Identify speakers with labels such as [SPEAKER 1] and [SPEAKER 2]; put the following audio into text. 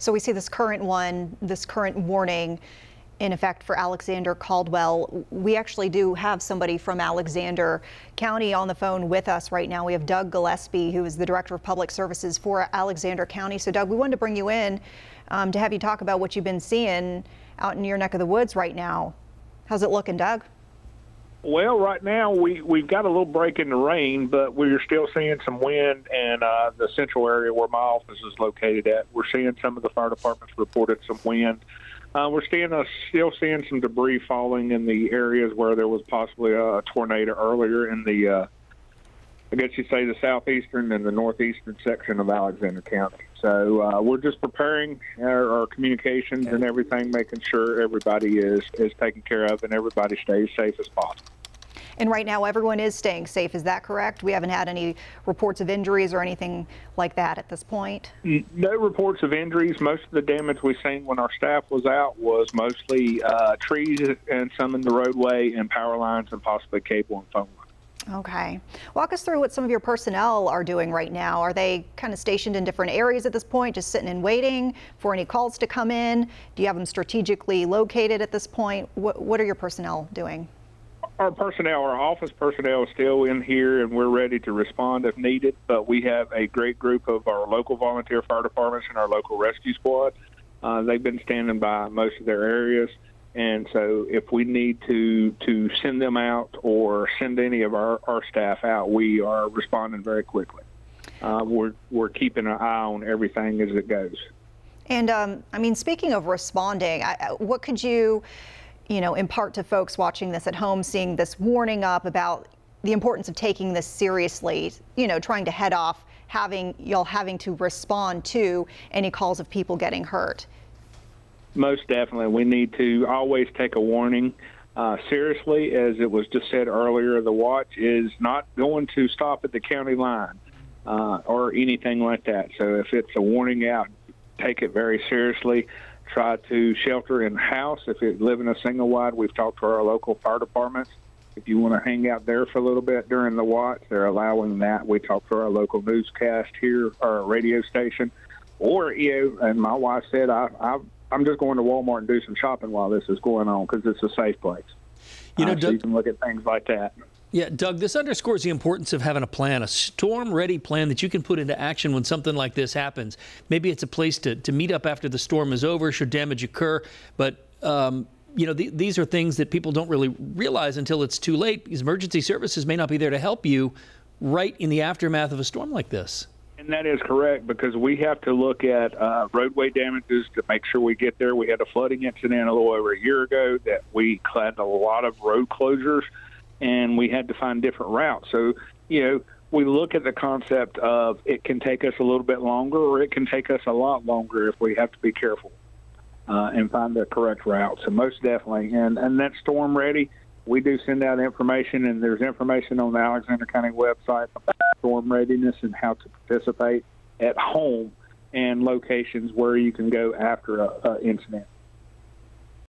[SPEAKER 1] So we see this current warning in effect for Alexander Caldwell. We actually do have somebody from Alexander County on the phone with us right now. We have Doug Gillispie, who is the Director of Public Services for Alexander County. So Doug, we wanted to bring you in to have you talk about what you've been seeing out in your neck of the woods right now. How's it looking, Doug?
[SPEAKER 2] Well, right now we've got a little break in the rain, but we're still seeing some wind, and the central area where my office is located at, we're seeing some of the fire departments reported some wind. We're still seeing some debris falling in the areas where there was possibly a tornado earlier in the, I guess you'd say, the southeastern and the northeastern section of Alexander County. So we're just preparing our communications and everything, making sure everybody is taken care of and everybody stays safe as possible.
[SPEAKER 1] And right now, everyone is staying safe. Is that correct? We haven't had any reports of injuries or anything like that at this point?
[SPEAKER 2] No reports of injuries. Most of the damage we've seen when our staff was out was mostly trees and some in the roadway and power lines and possibly cable and phone lines.
[SPEAKER 1] Okay. Walk us through what some of your personnel are doing right now. Are they kind of stationed in different areas at this point, just sitting and waiting for any calls to come in? Do you have them strategically located at this point? What are your personnel doing?
[SPEAKER 2] Our office personnel is still in here, and we're ready to respond if needed, but we have a great group of our local volunteer fire departments and our local rescue squad. They've been standing by most of their areas, and so if we need to send them out or send any of our staff out, we are responding very quickly. We're keeping an eye on everything as it goes.
[SPEAKER 1] And I mean, speaking of responding, what could you impart to folks watching this at home, seeing this warning up about the importance of taking this seriously, trying to head off having to respond to any calls of people getting hurt?
[SPEAKER 2] Most definitely. We need to always take a warning seriously. As it was just said earlier, the watch is not going to stop at the county line or anything like that. So if it's a warning out, take it very seriously. Try to shelter in the house. If you live in a single wide, we've talked to our local fire departments. If you want to hang out there for a little bit during the watch, they're allowing that. We talked to our local newscast here, our radio station. Or, and my wife said, I'm just going to Walmart and do some shopping while this is going on because it's a safe place.
[SPEAKER 3] Doug,
[SPEAKER 2] so you can look at things like that.
[SPEAKER 3] Yeah, Doug, this underscores the importance of having a plan, a storm-ready plan that you can put into action when something like this happens. Maybe it's a place to meet up after the storm is over, should damage occur. But, these are things that people don't really realize until it's too late, because emergency services may not be there to help you right in the aftermath of a storm like this.
[SPEAKER 2] And that is correct, because we have to look at roadway damages to make sure we get there. We had a flooding incident a little over a year ago that we had a lot of road closures, and we had to find different routes. So, we look at the concept of it can take us a little bit longer or it can take us a lot longer if we have to be careful and find the correct route. So most definitely. And that's storm ready. We do send out information, and there's information on the Alexander County website about storm readiness and how to participate at home and locations where you can go after an incident.